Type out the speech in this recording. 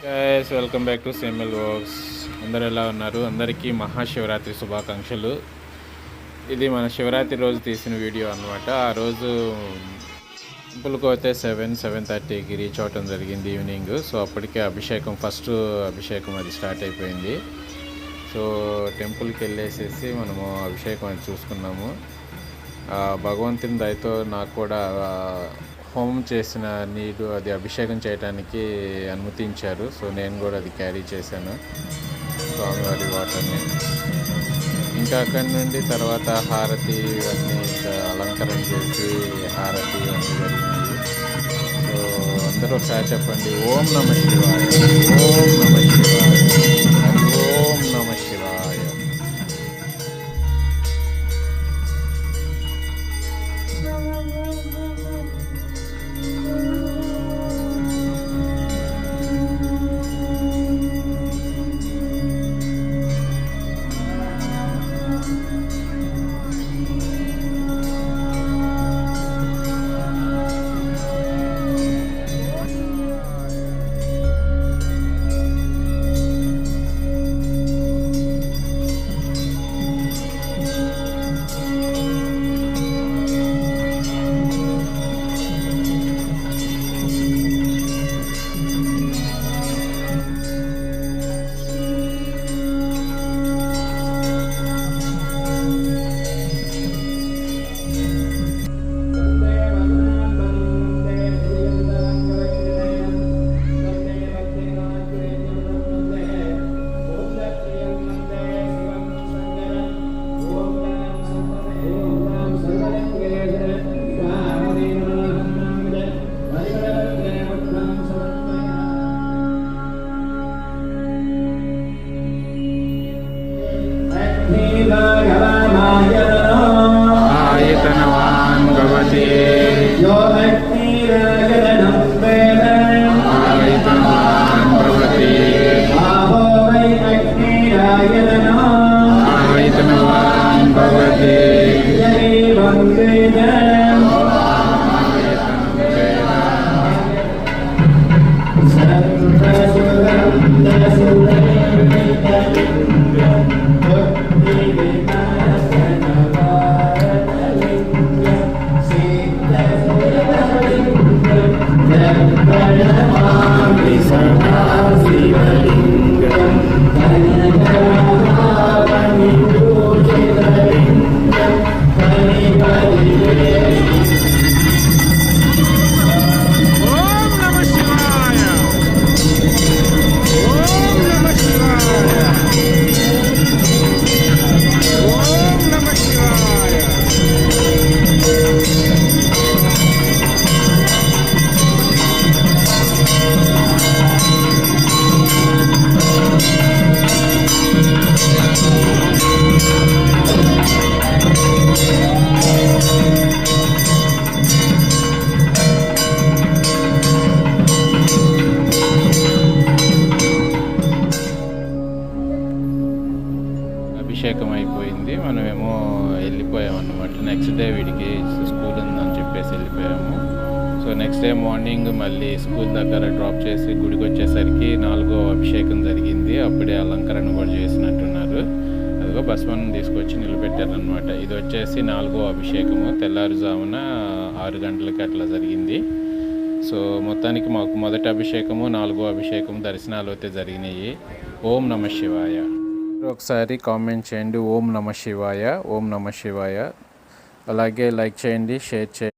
Guys welcome back to CML vlogs. అందరు ఎలా ఉన్నారు? అందరికీ మహాశివరాత్రి శుభాకాంక్షలు. ఇది మన శివరాత్రి రోజు తీసిన వీడియో అన్నమాట. ఆ రోజు టెంపుల్కి అయితే 7:30కి రీచ్ అవటం జరిగింది ఈవినింగ్. సో అప్పటికే ఫస్ట్ అభిషేకం అది స్టార్ట్ అయిపోయింది. సో టెంపుల్కి వెళ్ళేసేసి మనము అభిషేకం అది చూసుకున్నాము. భగవంతుని దయతో నాకు కూడా హోమం చేసిన నీరు అది అభిషేకం చేయడానికి అనుమతించారు. సో నేను కూడా అది క్యారీ చేశాను, స్వామివారి వాటర్ని. ఇంకా అక్కడి నుండి తర్వాత హారతి ఇవన్నీ అలంకరణ చేసి హారతి ఇవన్నీ జరిగినాయి. సో అందరూ ఒకసారి చెప్పండి, ఓం నమ శివాయ, ఓం నమ శివాయ, ఓం నమ శివాయ. आयतनवान् भवति यो अग्निरागदनं वेद आयतनवान् भवति आहो वै अग्निरागदनं आयतनवान् भवति यदेवं वेद అభిషేకం అయిపోయింది. మనమేమో వెళ్ళిపోయాం అన్నమాట. నెక్స్ట్ డే వీడికి స్కూల్ ఉందని చెప్పేసి వెళ్ళిపోయాము. సో నెక్స్ట్ డే మార్నింగ్ మళ్ళీ స్కూల్ దగ్గర డ్రాప్ చేసి గుడికి వచ్చేసరికి 4వ అభిషేకం జరిగింది. అప్పుడే అలంకరణ కూడా చేసినట్టున్నారు. అదిగో భస్మాన్ని తీసుకొచ్చి నిలబెట్టారనమాట. ఇది వచ్చేసి 4వ అభిషేకము. తెల్లారుజామున 6 గంటలకి అట్లా జరిగింది. సో మొత్తానికి మాకు మొదటి అభిషేకము 4వ అభిషేకం దర్శనాలు అయితే జరిగినాయి. ఓం నమ శివాయ. ఒకసారి కామెంట్ చేయండి, ఓం నమ శివాయ, ఓం నమ శివాయ. అలాగే లైక్ చేయండి, షేర్ చేయండి.